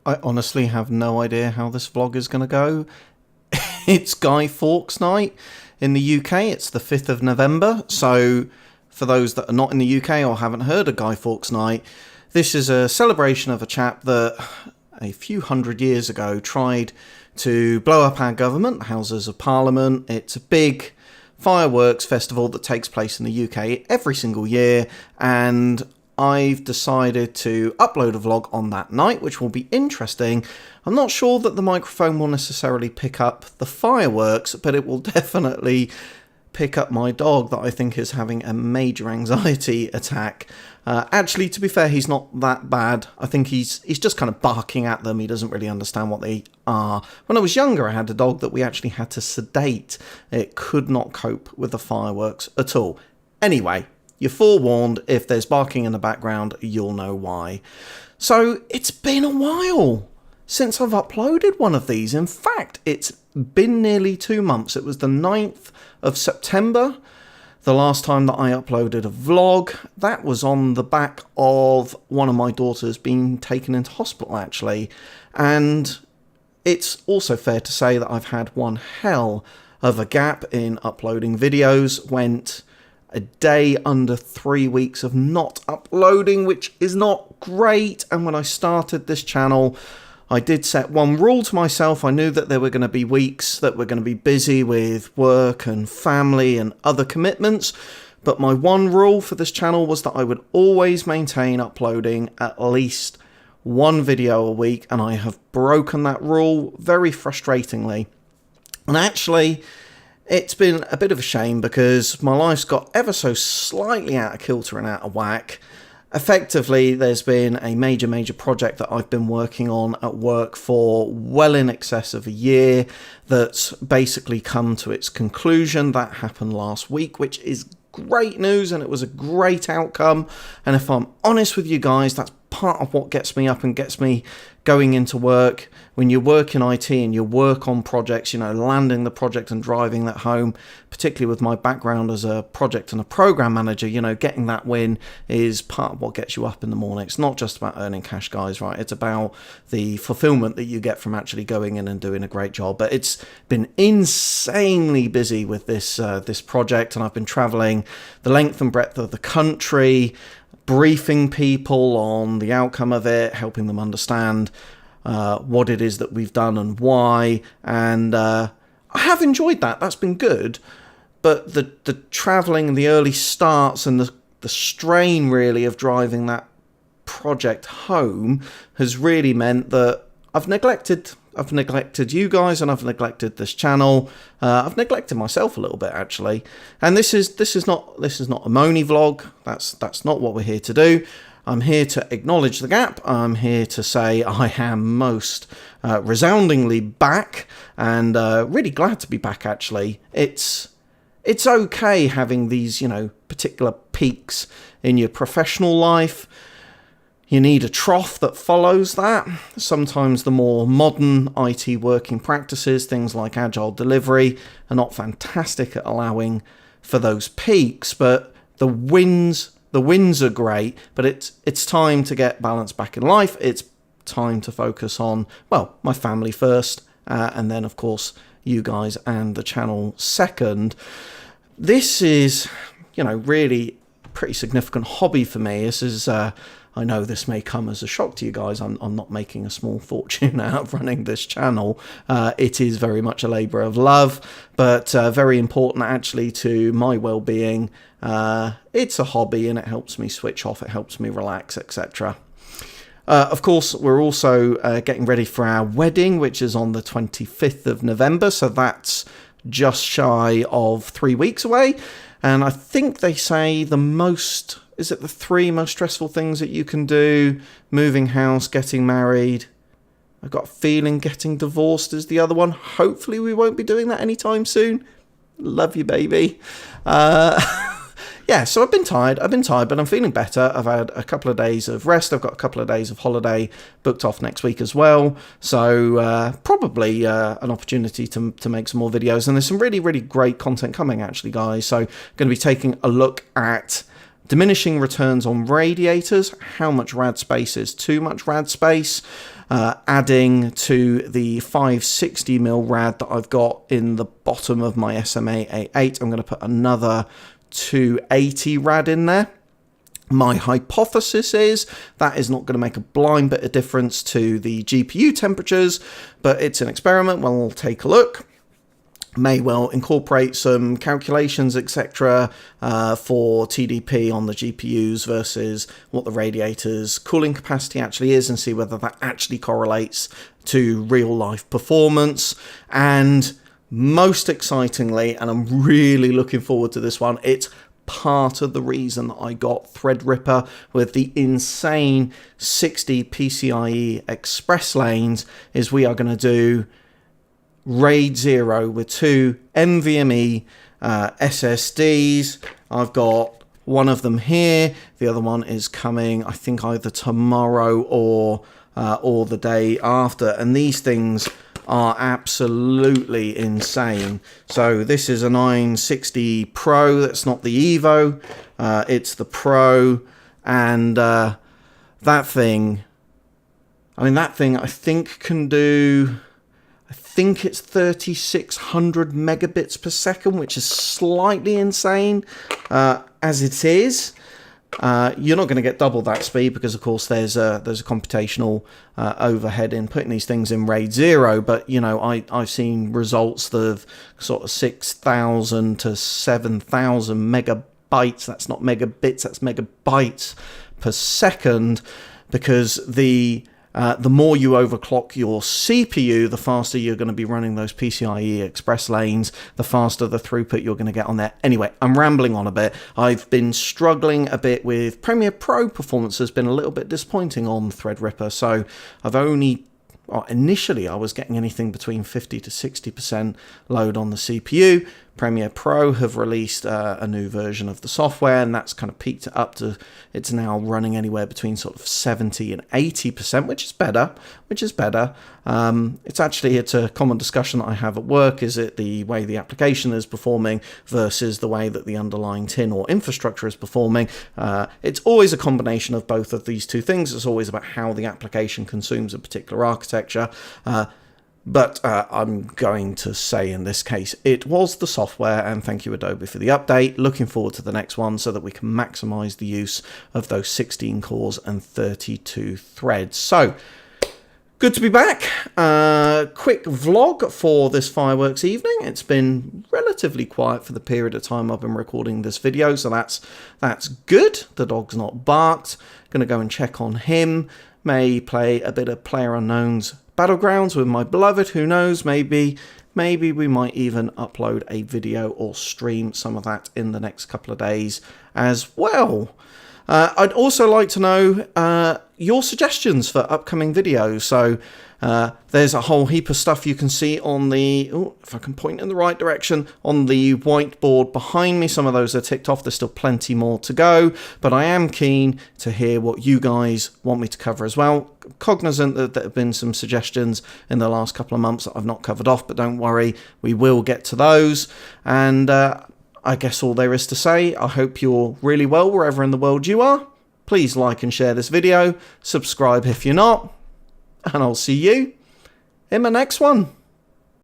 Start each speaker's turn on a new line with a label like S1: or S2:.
S1: I honestly have no idea how this vlog is going to go. It's Guy Fawkes night in the UK. It's the 5th of November. So for those that are not in the UK or haven't heard of Guy Fawkes night, this is a celebration of a chap that a few hundred years ago tried to blow up our government, the Houses of Parliament. It's a big fireworks festival that takes place in the UK every single year, and I've decided to upload a vlog on that night, which will be interesting. I'm not sure that the microphone will necessarily pick up the fireworks, but it will definitely pick up my dog that I think is having a major anxiety attack. Actually, to be fair, he's not that bad. I think he's just kind of barking at them. He doesn't really understand what they are. When I was younger, I had a dog that we actually had to sedate. It could not cope with the fireworks at all. Anyway, you're forewarned. If there's barking in the background, you'll know why. So it's been a while since I've uploaded one of these. In fact, it's been nearly 2 months. It was the 9th of September, the last time that I uploaded a vlog. That was on the back of one of my daughters being taken into hospital, actually. And it's also fair to say that I've had one hell of a gap in uploading videos. Went a day under 3 weeks of not uploading, which is not great. And when I started this channel, I did set one rule to myself. I knew that there were going to be weeks that were going to be busy with work and family and other commitments. But my one rule for this channel was that I would always maintain uploading at least one video a week. And I have broken that rule very frustratingly. And actually, it's been a bit of a shame because my life's got ever so slightly out of kilter and out of whack. Effectively, there's been a major project that I've been working on at work for well in excess of a year that's basically come to its conclusion. That happened last week, which is great news, and it was a great outcome. And if I'm honest with you guys, that's part of what gets me up and gets me going into work. When you work in IT and you work on projects, you know, landing the project and driving that home, particularly with my background as a project and a program manager, you know, getting that win is part of what gets you up in the morning. It's not just about earning cash, guys, right? It's about the fulfillment that you get from actually going in and doing a great job. But it's been insanely busy with this project, and I've been traveling the length and breadth of the country, briefing people on the outcome of it, helping them understand what it is that we've done and why. And I have enjoyed that. That's been good. But the travelling and the early starts and the strain really of driving that project home has really meant that I've neglected you guys, and I've neglected this channel. I've neglected myself a little bit, actually. And this is not a moany vlog. That's not what we're here to do. I'm here to acknowledge the gap. I'm here to say I am most resoundingly back, and really glad to be back, actually. It's okay having these, you know, particular peaks in your professional life. You need a trough that follows that. Sometimes the more modern IT working practices, things like agile delivery, are not fantastic at allowing for those peaks, but the wins are great. But it's time to get balance back in life. It's time to focus on, well, my family first, and then of course you guys and the channel second. This is, you know, really a pretty significant hobby for me. This is I know this may come as a shock to you guys. I'm not making a small fortune out of running this channel. It is very much a labour of love, but very important actually to my well-being. It's a hobby, and it helps me switch off. It helps me relax, etc. Of course, we're also getting ready for our wedding, which is on the 25th of November. So that's just shy of 3 weeks away. And I think they say is it the 3 most stressful things that you can do? Moving house, getting married. I've got a feeling getting divorced is the other one. Hopefully we won't be doing that anytime soon. Love you, baby. Yeah, so I've been tired, but I'm feeling better. I've had a couple of days of rest. I've got a couple of days of holiday booked off next week as well. So probably an opportunity to make some more videos. And there's some really, really great content coming, actually, guys. So I'm going to be taking a look at Diminishing returns on radiators. How much rad space is too much rad space? Adding to the 560mm rad that I've got in the bottom of my SMA A8, I'm going to put another 280 rad in there. My hypothesis is that is not going to make a blind bit of difference to the GPU temperatures, but it's an experiment. Well, we'll take a look. May well incorporate some calculations, etc., for TDP on the GPUs versus what the radiator's cooling capacity actually is, and see whether that actually correlates to real life performance. And most excitingly, and I'm really looking forward to this one, it's part of the reason that I got Threadripper with the insane 60 PCIe express lanes, is we are going to do RAID 0 with 2 NVMe SSDs. I've got one of them here. The other one is coming, I think, either tomorrow or the day after. And these things are absolutely insane. So this is a 960 Pro. That's not the Evo. It's the Pro. And that thing, I think can do... I think it's 3600 megabits per second, which is slightly insane as it is. You're not going to get double that speed because, of course, there's a computational overhead in putting these things in RAID 0. But, you know, I've seen results of sort of 6,000 to 7,000 megabytes. That's not megabits, that's megabytes per second, because the more you overclock your CPU, the faster you're going to be running those PCIe express lanes, the faster the throughput you're going to get on there. Anyway, I'm rambling on a bit. I've been struggling a bit with Premiere Pro. Performance has been a little bit disappointing on Threadripper, so I've only... initially, I was getting anything between 50 to 60% load on the CPU. Premiere Pro have released a new version of the software, and that's kind of peaked it up to, it's now running anywhere between sort of 70 and 80%, which is better. It's a common discussion that I have at work. Is it the way the application is performing versus the way that the underlying tin or infrastructure is performing? It's always a combination of both of these two things. It's always about how the application consumes a particular architecture. But I'm going to say in this case, it was the software, and thank you Adobe for the update. Looking forward to the next one so that we can maximize the use of those 16 cores and 32 threads. So, good to be back. Quick vlog for this fireworks evening. It's been relatively quiet for the period of time I've been recording this video, so that's good. The dog's not barked. Gonna go and check on him. May play a bit of PlayerUnknown's Battlegrounds with my beloved. Who knows? Maybe we might even upload a video or stream some of that in the next couple of days as well. I'd also like to know your suggestions for upcoming videos. So there's a whole heap of stuff you can see on the, if I can point in the right direction, on the whiteboard behind me. Some of those are ticked off. There's still plenty more to go, but I am keen to hear what you guys want me to cover as well. Cognizant that there have been some suggestions in the last couple of months that I've not covered off, but don't worry, we will get to those. And I guess all there is to say, I hope you're really well wherever in the world you are. Please like and share this video, subscribe if you're not, and I'll see you in my next one.